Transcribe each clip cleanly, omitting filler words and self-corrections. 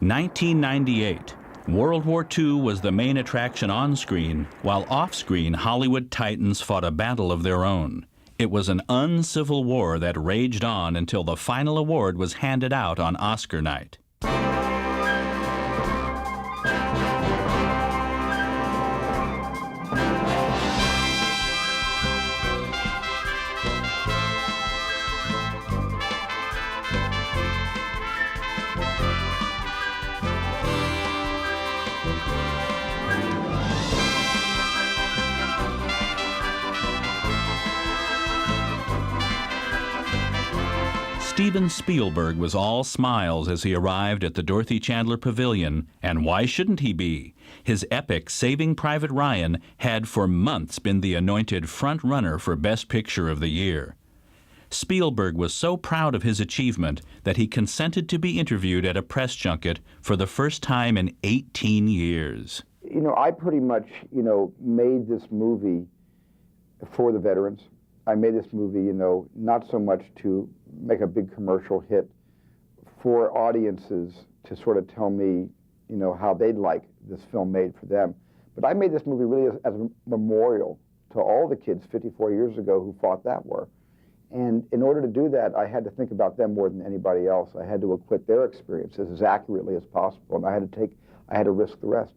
1998. World War II was the main attraction on screen, while off-screen Hollywood titans fought a battle of their own. It was an uncivil war that raged on until the final award was handed out on Oscar night. Steven Spielberg was all smiles as he arrived at the Dorothy Chandler Pavilion, and why shouldn't he be? His epic Saving Private Ryan had for months been the anointed front-runner for Best Picture of the Year. Spielberg was so proud of his achievement that he consented to be interviewed at a press junket for the first time in 18 years. You know, I pretty much, made this movie for the veterans. I made this movie, not so much to make a big commercial hit, for audiences to sort of tell me, how they'd like this film made for them. But I made this movie really as a memorial to all the kids 54 years ago who fought that war. And in order to do that, I had to think about them more than anybody else. I had to acquit their experiences as accurately as possible, and I had to risk the rest.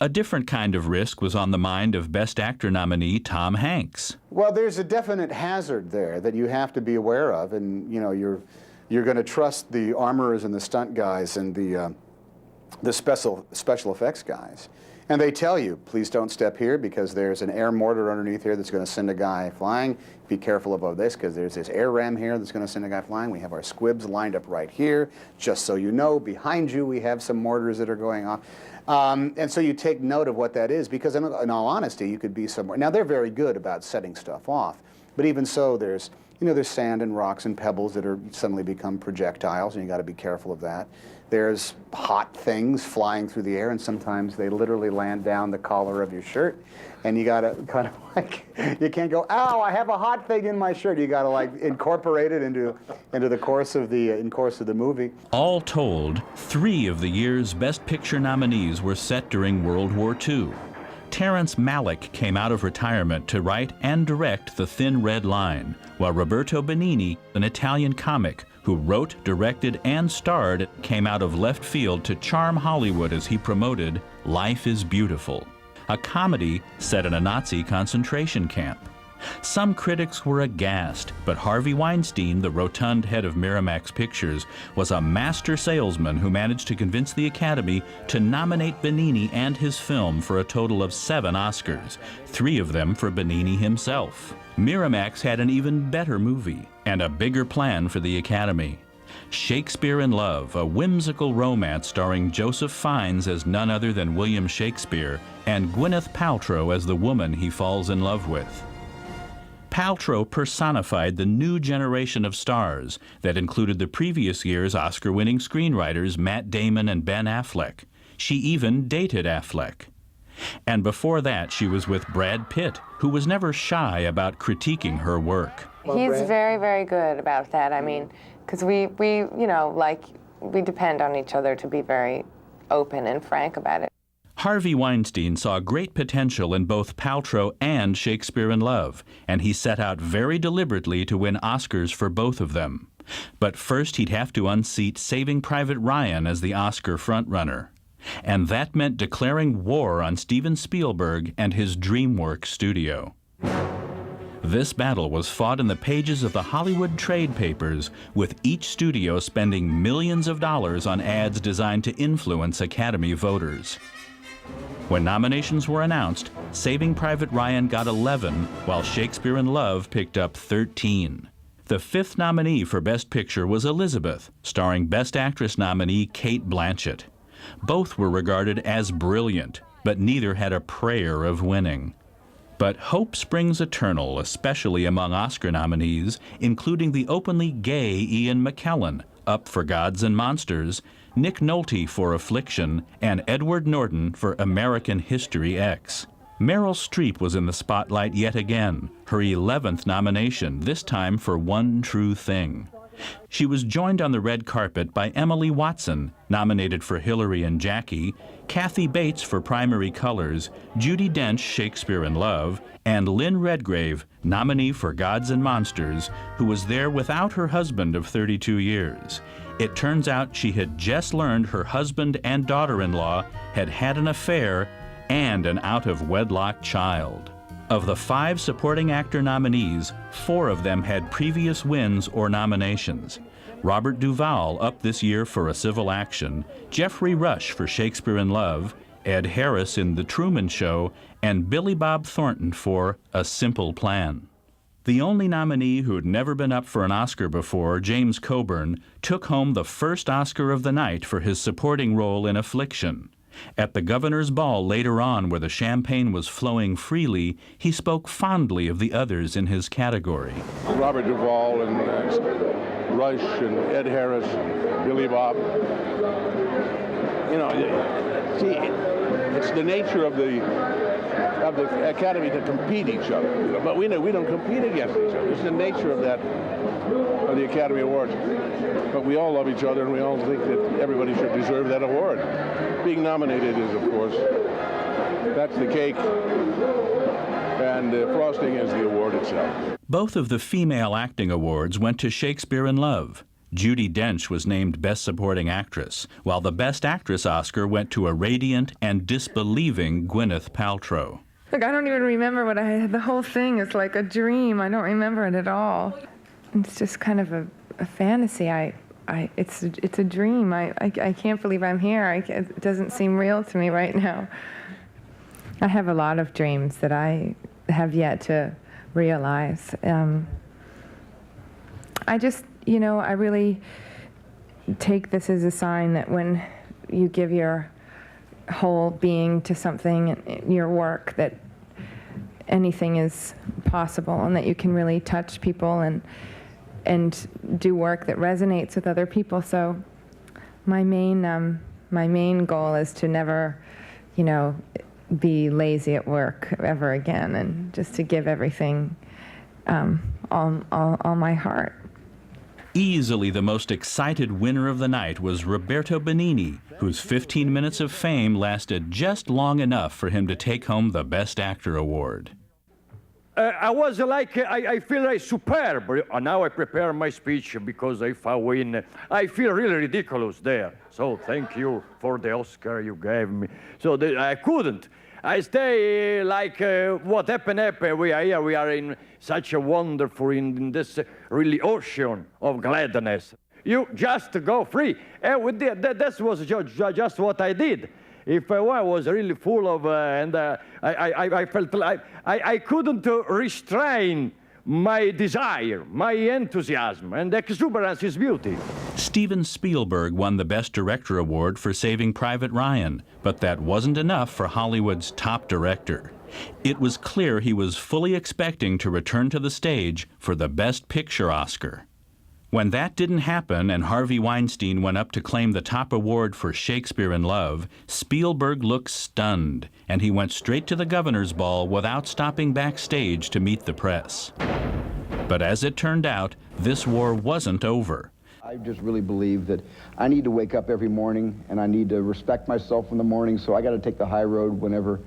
A different kind of risk was on the mind of Best Actor nominee Tom Hanks. Well, there's a definite hazard there that you have to be aware of, and you're going to trust the armorers and the stunt guys and the special effects guys. And they tell you, please don't step here because there's an air mortar underneath here that's going to send a guy flying. Be careful about this because there's this air ram here that's going to send a guy flying. We have our squibs lined up right here. Just so you know, behind you we have some mortars that are going off. And so you take note of what that is because in all honesty, you could be somewhere. Now, they're very good about setting stuff off. But even so, there's sand and rocks and pebbles that are suddenly become projectiles, and you got to be careful of that. There's hot things flying through the air, and sometimes they literally land down the collar of your shirt, and you got to kind of you can't go, ow, I have a hot thing in my shirt. You got to incorporate it into the course of the movie. All told, 3 of the year's Best Picture nominees were set during World War II. Terrence Malick came out of retirement to write and direct The Thin Red Line, while Roberto Benigni, an Italian comic who wrote, directed, and starred, came out of left field to charm Hollywood as he promoted Life is Beautiful, a comedy set in a Nazi concentration camp. Some critics were aghast, but Harvey Weinstein, the rotund head of Miramax Pictures, was a master salesman who managed to convince the Academy to nominate Benigni and his film for a total of 7 Oscars, 3 of them for Benigni himself. Miramax had an even better movie and a bigger plan for the Academy. Shakespeare in Love, a whimsical romance starring Joseph Fiennes as none other than William Shakespeare and Gwyneth Paltrow as the woman he falls in love with. Paltrow personified the new generation of stars that included the previous year's Oscar-winning screenwriters Matt Damon and Ben Affleck. She even dated Affleck. And before that, she was with Brad Pitt, who was never shy about critiquing her work. He's very, very good about that. I mean, because we depend on each other to be very open and frank about it. Harvey Weinstein saw great potential in both Paltrow and Shakespeare in Love, and he set out very deliberately to win Oscars for both of them. But first he'd have to unseat Saving Private Ryan as the Oscar frontrunner. And that meant declaring war on Steven Spielberg and his DreamWorks studio. This battle was fought in the pages of the Hollywood trade papers, with each studio spending millions of dollars on ads designed to influence Academy voters. When nominations were announced, Saving Private Ryan got 11, while Shakespeare in Love picked up 13. The 5th nominee for Best Picture was Elizabeth, starring Best Actress nominee Cate Blanchett. Both were regarded as brilliant, but neither had a prayer of winning. But hope springs eternal, especially among Oscar nominees, including the openly gay Ian McKellen, up for Gods and Monsters, Nick Nolte for Affliction, and Edward Norton for American History X. Meryl Streep was in the spotlight yet again, her 11th nomination, this time for One True Thing. She was joined on the red carpet by Emily Watson, nominated for Hillary and Jackie, Kathy Bates for Primary Colors, Judi Dench, Shakespeare in Love, and Lynn Redgrave, nominee for Gods and Monsters, who was there without her husband of 32 years. It turns out she had just learned her husband and daughter-in-law had had an affair and an out-of-wedlock child. Of the 5 supporting actor nominees, 4 of them had previous wins or nominations. Robert Duvall up this year for A Civil Action, Jeffrey Rush for Shakespeare in Love, Ed Harris in The Truman Show, and Billy Bob Thornton for A Simple Plan. The only nominee who'd never been up for an Oscar before, James Coburn, took home the first Oscar of the night for his supporting role in Affliction. At the governor's ball later on, where the champagne was flowing freely, he spoke fondly of the others in his category. Robert Duvall and Rush and Ed Harris, Billy Bob. You know, see, it's the nature of the Academy to compete each other. But we don't compete against each other. It's the nature of that, of the Academy Awards. But we all love each other, and we all think that everybody should deserve that award. Being nominated is, of course, that's the cake, and the frosting is the award itself. Both of the female acting awards went to Shakespeare in Love. Judi Dench was named Best Supporting Actress, while the Best Actress Oscar went to a radiant and disbelieving Gwyneth Paltrow. Look, I don't even remember what I had. The whole thing is like a dream. I don't remember it at all. It's just kind of a fantasy. It's a dream. I can't believe I'm here. It doesn't seem real to me right now. I have a lot of dreams that I have yet to realize. I just, you know, I really take this as a sign that when you give your whole being to something, your work, that anything is possible and that you can really touch people and do work that resonates with other people. So my main goal is to never, you know, be lazy at work ever again, and just to give everything, all my heart. Easily the most excited winner of the night was Roberto Benigni, whose 15 minutes of fame lasted just long enough for him to take home the Best Actor award. I was like, I feel like superb. Now I prepare my speech because if I win, I feel really ridiculous there. So thank you for the Oscar you gave me. So I couldn't. I stay like what happened. We are here. We are in such a wonderful, in this really ocean of gladness. You just go free. And that was just what I did. If I was really full of, I felt like I couldn't restrain my desire, my enthusiasm, and exuberance is beauty. Steven Spielberg won the Best Director award for Saving Private Ryan, but that wasn't enough for Hollywood's top director. It was clear he was fully expecting to return to the stage for the Best Picture Oscar. When that didn't happen and Harvey Weinstein went up to claim the top award for Shakespeare in Love, Spielberg looked stunned, and he went straight to the governor's ball without stopping backstage to meet the press. But as it turned out, this war wasn't over. I just really believe that I need to wake up every morning, and I need to respect myself in the morning, so I got to take the high road whenever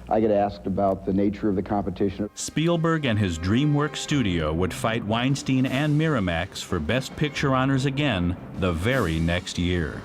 I get asked about the nature of the competition. Spielberg and his DreamWorks studio would fight Weinstein and Miramax for Best Picture honors again the very next year.